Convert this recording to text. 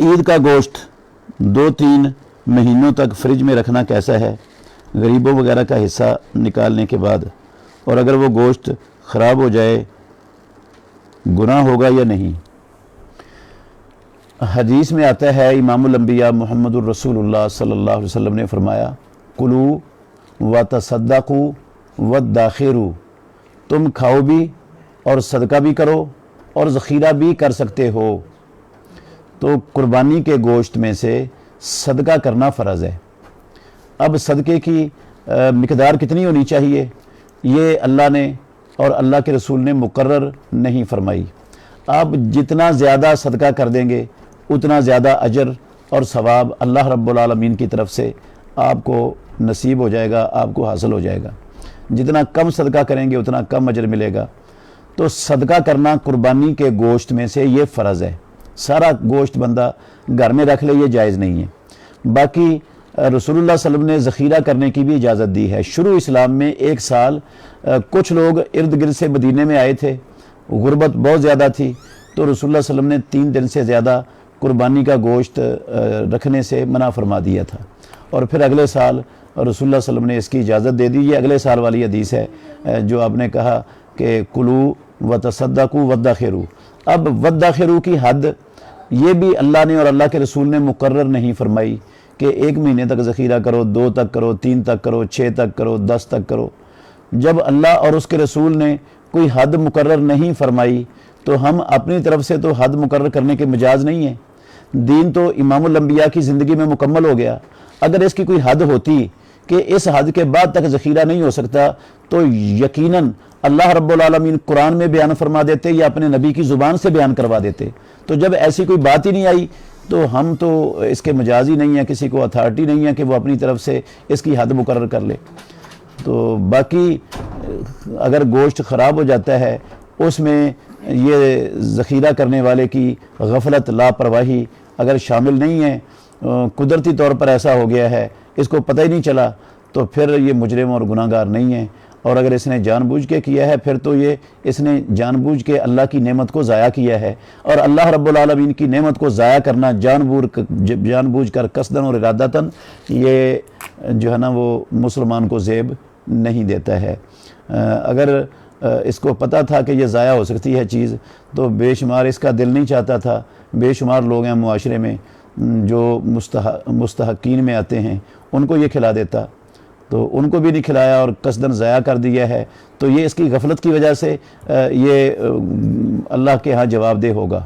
عید کا گوشت 2-3 مہینوں تک فریج میں رکھنا کیسا ہے غریبوں وغیرہ کا حصہ نکالنے کے بعد، اور اگر وہ گوشت خراب ہو جائے گناہ ہوگا یا نہیں؟ حدیث میں آتا ہے امام الانبیاء محمد الرسول اللہ صلی اللہ علیہ وسلم نے فرمایا کلو و تصدقو وادخروا، تم کھاؤ بھی اور صدقہ بھی کرو اور ذخیرہ بھی کر سکتے ہو۔ تو قربانی کے گوشت میں سے صدقہ کرنا فرض ہے۔ اب صدقے کی مقدار کتنی ہونی چاہیے یہ اللہ نے اور اللہ کے رسول نے مقرر نہیں فرمائی۔ آپ جتنا زیادہ صدقہ کر دیں گے اتنا زیادہ اجر اور ثواب اللہ رب العالمین کی طرف سے آپ کو نصیب ہو جائے گا، آپ کو حاصل ہو جائے گا۔ جتنا کم صدقہ کریں گے اتنا کم اجر ملے گا۔ تو صدقہ کرنا قربانی کے گوشت میں سے یہ فرض ہے۔ سارا گوشت بندہ گھر میں رکھ لے یہ جائز نہیں ہے۔ باقی رسول اللہ صلی اللہ علیہ وسلم نے ذخیرہ کرنے کی بھی اجازت دی ہے۔ شروع اسلام میں ایک سال کچھ لوگ ارد گرد سے مدینے میں آئے تھے، غربت بہت زیادہ تھی، تو رسول اللہ صلی اللہ علیہ وسلم نے 3 دن سے زیادہ قربانی کا گوشت رکھنے سے منع فرما دیا تھا، اور پھر اگلے سال رسول اللہ صلی اللہ علیہ وسلم نے اس کی اجازت دے دی۔ یہ اگلے سال والی حدیث ہے جو آپ نے کہا کہ کلو و تصدقوا وادخروا۔ اب وادخروا کی حد یہ بھی اللہ نے اور اللہ کے رسول نے مقرر نہیں فرمائی کہ 1 مہینے تک ذخیرہ کرو، 2 تک کرو، 3 تک کرو، 6 تک کرو، 10 تک کرو۔ جب اللہ اور اس کے رسول نے کوئی حد مقرر نہیں فرمائی تو ہم اپنی طرف سے تو حد مقرر کرنے کے مجاز نہیں ہیں۔ دین تو امام الانبیاء کی زندگی میں مکمل ہو گیا۔ اگر اس کی کوئی حد ہوتی کہ اس حد کے بعد تک ذخیرہ نہیں ہو سکتا تو یقیناً اللہ رب العالمین قرآن میں بیان فرما دیتے یا اپنے نبی کی زبان سے بیان کروا دیتے۔ تو جب ایسی کوئی بات ہی نہیں آئی تو ہم تو اس کے مجاز ہی نہیں ہیں، کسی کو اتھارٹی نہیں ہے کہ وہ اپنی طرف سے اس کی حد مقرر کر لے۔ تو باقی اگر گوشت خراب ہو جاتا ہے اس میں یہ ذخیرہ کرنے والے کی غفلت، لاپرواہی اگر شامل نہیں ہے، قدرتی طور پر ایسا ہو گیا ہے، اس کو پتہ ہی نہیں چلا، تو پھر یہ مجرم اور گناہ گار نہیں ہے۔ اور اگر اس نے جان بوجھ کے کیا ہے پھر تو یہ اس نے جان بوجھ کے اللہ کی نعمت کو ضائع کیا ہے، اور اللہ رب العالمین کی نعمت کو ضائع کرنا جان بوجھ کر قصداً اور ارادتاً یہ جو ہے نا وہ مسلمان کو زیب نہیں دیتا ہے۔ اگر اس کو پتہ تھا کہ یہ ضائع ہو سکتی ہے چیز تو بے شمار اس کا دل نہیں چاہتا تھا، بے شمار لوگ ہیں معاشرے میں جو مستحقین میں آتے ہیں ان کو یہ کھلا دیتا، تو ان کو بھی نہیں کھلایا اور قصداً ضائع کر دیا ہے، تو یہ اس کی غفلت کی وجہ سے یہ اللہ کے ہاں جواب دہ ہوگا۔